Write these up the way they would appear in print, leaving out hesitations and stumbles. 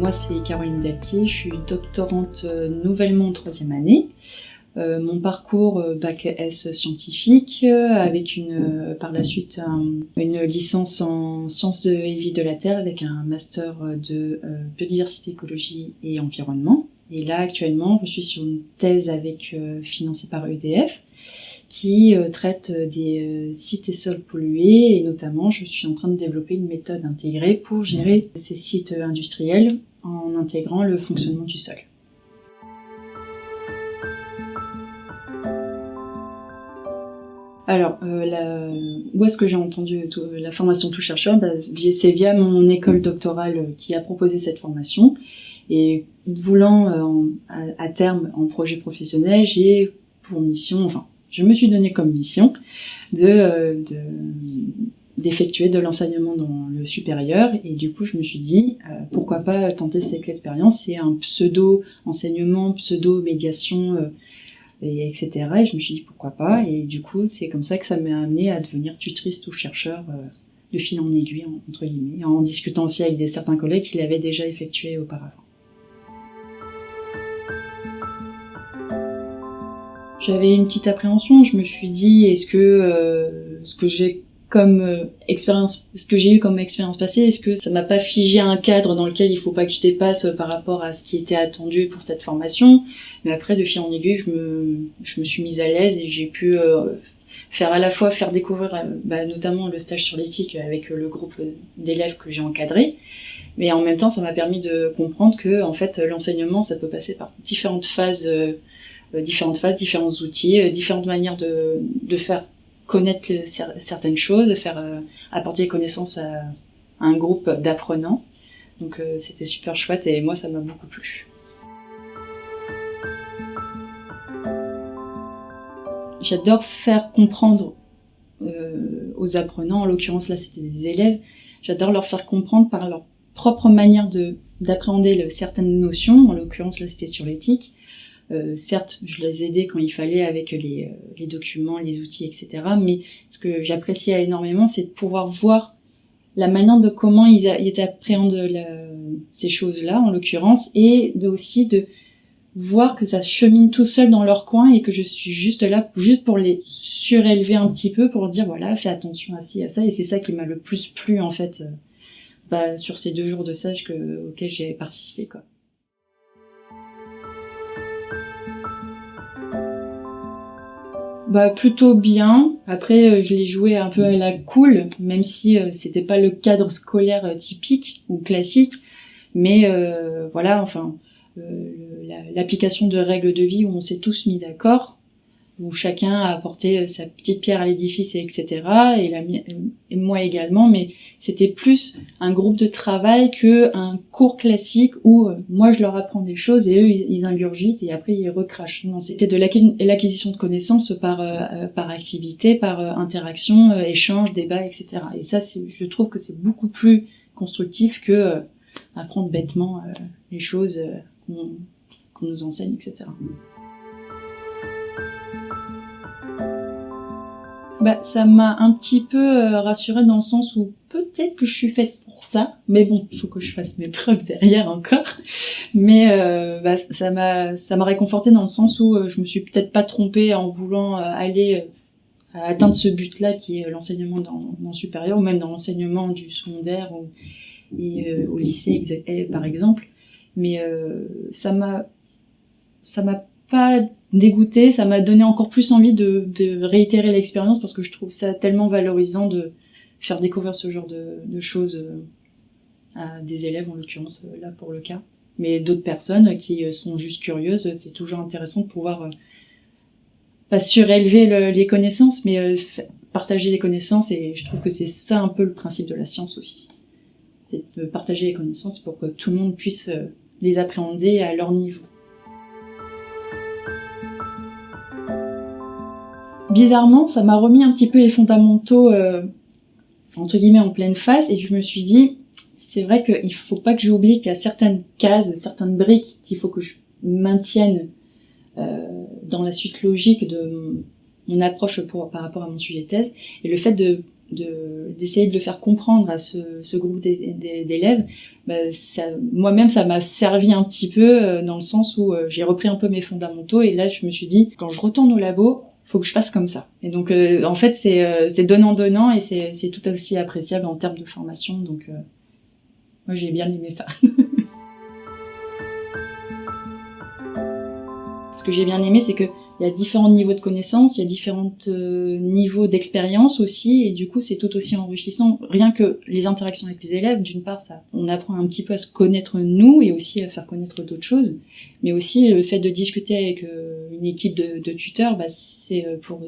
Moi, c'est Caroline Delpier, je suis doctorante nouvellement en 3e année. Mon parcours bac S scientifique avec par la suite une licence en sciences et vie de la Terre avec un master de biodiversité, écologie et environnement. Et là actuellement je suis sur une thèse financée par EDF qui traite des sites et sols pollués, et notamment je suis en train de développer une méthode intégrée pour gérer ces sites industriels en intégrant le fonctionnement du sol. Alors, où est-ce que j'ai entendu la formation Tout Chercheur ? C'est via mon école doctorale qui a proposé cette formation. Et voulant à terme en projet professionnel, j'ai pour mission, je me suis donné comme mission d'effectuer de l'enseignement dans le supérieur. Et du coup, je me suis dit, pourquoi pas tenter cette expérience. C'est un pseudo-enseignement, pseudo-médiation, etc. Et je me suis dit pourquoi pas, et du coup c'est comme ça que ça m'a amené à devenir tutrice ou chercheur de fil en aiguille entre guillemets, en discutant aussi avec certains collègues qui l'avaient déjà effectué auparavant. J'avais une petite appréhension, je me suis dit est-ce que ce que j'ai eu comme expérience passée, est-ce que ça m'a pas figé un cadre dans lequel il faut pas que je dépasse par rapport à ce qui était attendu pour cette formation. Mais après, de fil en aiguille, je me suis mise à l'aise et j'ai pu faire découvrir notamment le stage sur l'éthique avec le groupe d'élèves que j'ai encadré. Mais en même temps, ça m'a permis de comprendre que en fait, l'enseignement, ça peut passer par différentes phases, différents outils, différentes manières de faire connaître certaines choses, de faire apporter des connaissances à un groupe d'apprenants. Donc c'était super chouette et moi ça m'a beaucoup plu. J'adore faire comprendre aux apprenants, en l'occurrence là c'était des élèves, j'adore leur faire comprendre par leur propre manière d'appréhender certaines notions, en l'occurrence là c'était sur l'éthique. Certes, je les aidais quand il fallait avec les documents, les outils, etc. Mais ce que j'appréciais énormément, c'est de pouvoir voir la manière de comment ils appréhendent ces choses-là, en l'occurrence, et aussi de voir que ça chemine tout seul dans leur coin et que je suis juste là, juste pour les surélever un petit peu, pour dire voilà, fais attention à ci, à ça. Et c'est ça qui m'a le plus plu, en fait, sur ces 2 jours de stage auxquels j'ai participé, quoi. Plutôt bien. Après, je l'ai joué un peu à la cool, même si c'était pas le cadre scolaire typique ou classique. Mais l'application de règles de vie où on s'est tous mis d'accord, où chacun a apporté sa petite pierre à l'édifice, etc. Et moi également, mais c'était plus un groupe de travail qu'un cours classique où moi je leur apprends des choses et eux ils ingurgitent et après ils recrachent. Non, c'était de l'acquisition de connaissances par activité, par interaction, échange, débat, etc. Et ça, je trouve que c'est beaucoup plus constructif que apprendre bêtement les choses qu'on nous enseigne, etc. Ça m'a un petit peu rassurée dans le sens où peut-être que je suis faite pour ça, mais bon, il faut que je fasse mes preuves derrière encore. Mais ça m'a réconfortée dans le sens où je me suis peut-être pas trompée en voulant aller à atteindre ce but-là qui est l'enseignement dans le supérieur, ou même dans l'enseignement du secondaire et au lycée par exemple. Mais ça m'a pas dégoûtée, ça m'a donné encore plus envie de réitérer l'expérience parce que je trouve ça tellement valorisant de faire découvrir ce genre de choses à des élèves, en l'occurrence là pour le cas. Mais d'autres personnes qui sont juste curieuses, c'est toujours intéressant de pouvoir pas surélever les connaissances, mais partager les connaissances, et je trouve que c'est ça un peu le principe de la science aussi. C'est de partager les connaissances pour que tout le monde puisse les appréhender à leur niveau. Bizarrement, ça m'a remis un petit peu les fondamentaux entre guillemets en pleine face, et je me suis dit, c'est vrai qu'il faut pas que j'oublie qu'il y a certaines cases, certaines briques qu'il faut que je maintienne dans la suite logique de mon approche par rapport à mon sujet de thèse, et le fait de d'essayer de le faire comprendre à ce groupe d'élèves, moi-même ça m'a servi un petit peu dans le sens où j'ai repris un peu mes fondamentaux et là je me suis dit quand je retourne au labo faut que je fasse comme ça. Et donc en fait c'est donnant et c'est tout aussi appréciable en termes de formation, donc moi j'ai bien aimé ça. Ce que j'ai bien aimé, c'est que il y a différents niveaux de connaissances, il y a différents niveaux d'expérience aussi, et du coup c'est tout aussi enrichissant. Rien que les interactions avec les élèves, d'une part, ça, on apprend un petit peu à se connaître nous et aussi à faire connaître d'autres choses, mais aussi le fait de discuter avec une équipe de tuteurs, c'est pour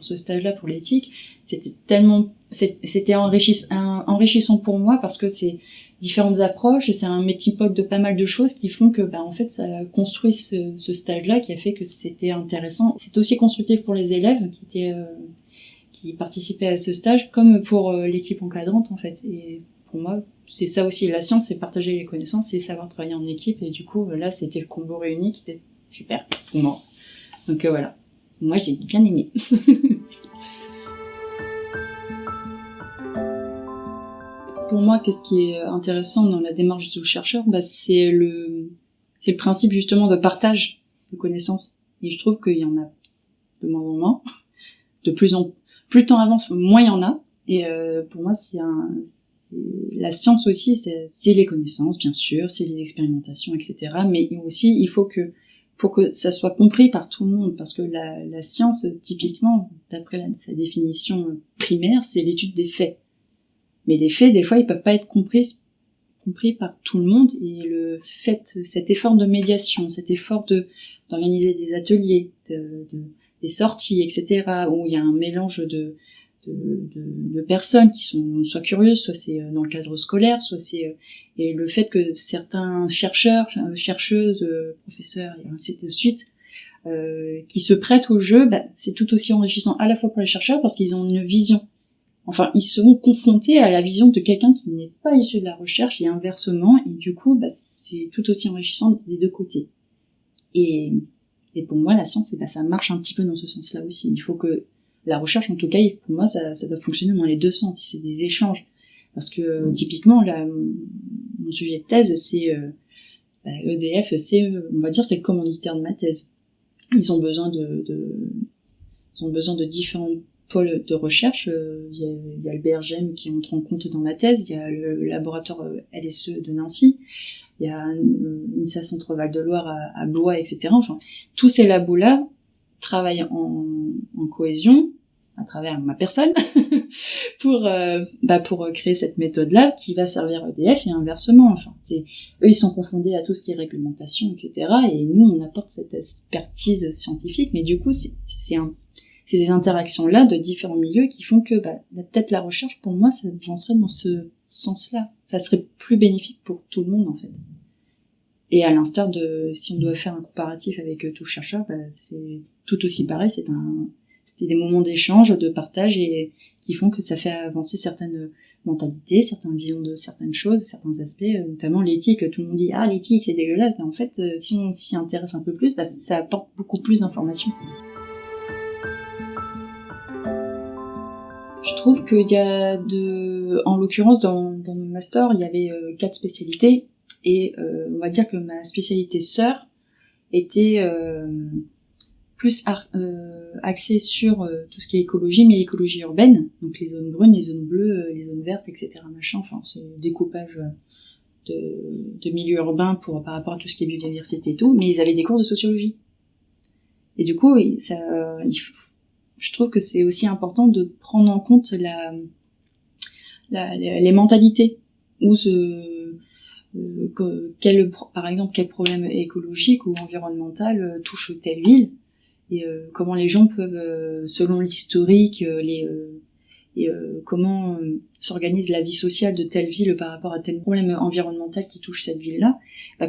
ce stage-là, pour l'éthique, c'était enrichissant pour moi parce que c'est différentes approches et c'est un melting pot de pas mal de choses qui font que en fait ça a construit ce stage-là qui a fait que c'était intéressant. C'est aussi constructif pour les élèves qui participaient à ce stage comme pour l'équipe encadrante en fait. Et pour moi, c'est ça aussi, la science, c'est partager les connaissances, c'est savoir travailler en équipe et du coup là c'était le combo réuni qui était super pour moi. Donc voilà, moi j'ai bien aimé. Pour moi, qu'est-ce qui est intéressant dans la démarche du chercheur, c'est le principe justement de partage de connaissances. Et je trouve qu'il y en a de moins en moins. Plus le temps avance, moins il y en a. Et pour moi, la science aussi, c'est les connaissanses, bien sûr, c'est les expérimentations, etc. Mais aussi, il faut que pour que ça soit compris par tout le monde, parce que la science, typiquement, d'après sa définition primaire, c'est l'étude des faits. Mais les faits, des fois, ils peuvent pas être compris par tout le monde, et cet effort de médiation, cet effort d'organiser des ateliers, des sorties, etc., où il y a un mélange de personnes qui sont soit curieuses, soit c'est dans le cadre scolaire, soit c'est et le fait que certains chercheurs, chercheuses, professeurs et ainsi de suite qui se prêtent au jeu, c'est tout aussi enrichissant à la fois pour les chercheurs parce qu'ils ont une vision. Enfin, ils seront confrontés à la vision de quelqu'un qui n'est pas issu de la recherche et inversement, et du coup, c'est tout aussi enrichissant des deux côtés. Et pour moi, la science, ça marche un petit peu dans ce sens-là aussi. Il faut que la recherche, en tout cas, pour moi, ça doit fonctionner dans les deux sens. C'est des échanges. Parce que, typiquement, mon sujet de thèse, c'est EDF, on va dire, c'est le commanditaire de ma thèse. Ils ont besoin de différents pôles de recherche. Il y a le BRGM qui entre en compte dans ma thèse, il y a le laboratoire LSE de Nancy, il y a l'INSA Centre Val de Loire à Blois, etc. Enfin, tous ces labos-là travaillent en cohésion à travers ma personne pour créer cette méthode-là qui va servir EDF et inversement. Enfin, eux, ils sont confondés à tout ce qui est réglementation, etc. Et nous, on apporte cette expertise scientifique, mais du coup, c'est des interactions-là de différents milieux qui font que peut-être la recherche, pour moi, ça avancerait dans ce sens-là. Ça serait plus bénéfique pour tout le monde, en fait. Et à l'instar de, si on doit faire un comparatif avec tout chercheur, c'est tout aussi pareil, c'était des moments d'échange, de partage, et qui font que ça fait avancer certaines mentalités, certaines visions de certaines choses, certains aspects, notamment l'éthique. Tout le monde dit « Ah, l'éthique, c'est dégueulasse », mais en fait, si on s'y intéresse un peu plus, ça apporte beaucoup plus d'informations. Je trouve qu'il y a en l'occurrence dans mon master, il y avait 4 spécialités et on va dire que ma spécialité sœur était plus axée sur tout ce qui est écologie, mais écologie urbaine, donc les zones brunes, les zones bleues, les zones vertes, etc. Enfin, c'est le découpage de milieux urbains par rapport à tout ce qui est biodiversité et tout, mais ils avaient des cours de sociologie. Et du coup, je trouve que c'est aussi important de prendre en compte les mentalités, ou par exemple quel problème écologique ou environnemental touche telle ville, et comment les gens peuvent, selon l'historique, comment s'organise la vie sociale de telle ville par rapport à tel problème environnemental qui touche cette ville-là,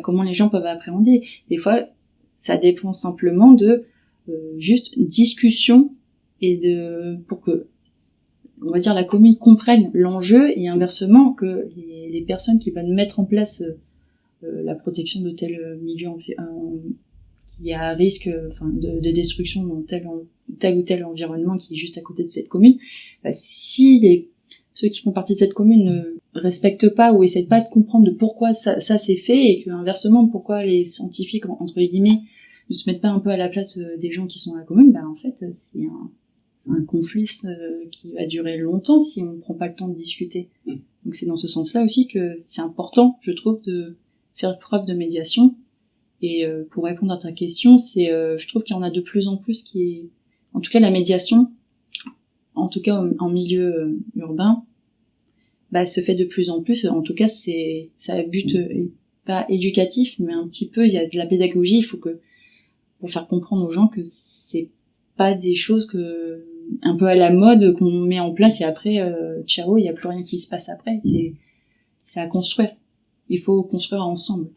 comment les gens peuvent appréhender. Des fois, ça dépend simplement de juste discussion et pour que, on va dire, la commune comprenne l'enjeu, et inversement que les personnes qui vont mettre en place la protection de tel milieu qui est à risque de destruction dans tel ou tel environnement qui est juste à côté de cette commune, bah, si ceux qui font partie de cette commune ne respectent pas ou essaient pas de comprendre de pourquoi ça s'est fait, et que inversement, pourquoi les scientifiques, entre guillemets, ne se mettent pas un peu à la place des gens qui sont à la commune, bah en fait, c'est un conflit qui va durer longtemps si on prend pas le temps de discuter. Donc c'est dans ce sens-là aussi que c'est important, je trouve, de faire preuve de médiation. Et pour répondre à ta question, je trouve qu'il y en a de plus en plus en tout cas la médiation, en tout cas en milieu urbain, bah se fait de plus en plus. En tout cas, ça a but pas éducatif, mais un petit peu, il y a de la pédagogie. Il faut pour faire comprendre aux gens que c'est pas des choses un peu à la mode qu'on met en place et après ciao, il y a plus rien qui se passe après. C'est à construire. Il faut construire ensemble.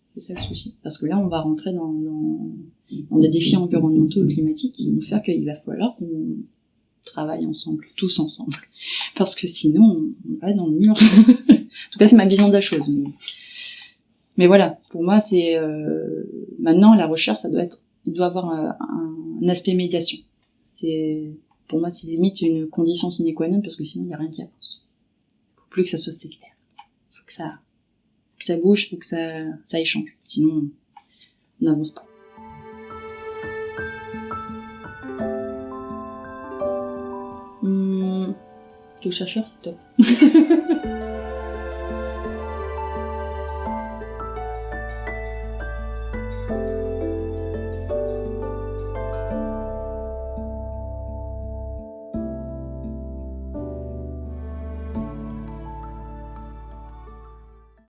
C'est ça le souci. Parce que là, on va rentrer dans des défis environnementaux et climatiques qui vont faire qu'il va falloir qu'on travaille ensemble, tous ensemble. Parce que sinon, on va dans le mur. En tout cas, c'est ma vision de la chose. Mais voilà, pour moi, c'est maintenant la recherche, il doit avoir un aspect médiation. Pour moi, c'est limite une condition sine qua non, parce que sinon, il n'y a rien qui avance. Il faut plus que ça soit sectaire. Il faut que ça bouge, il faut que ça échange. Sinon, on n'avance pas. Le chercheur, c'est top.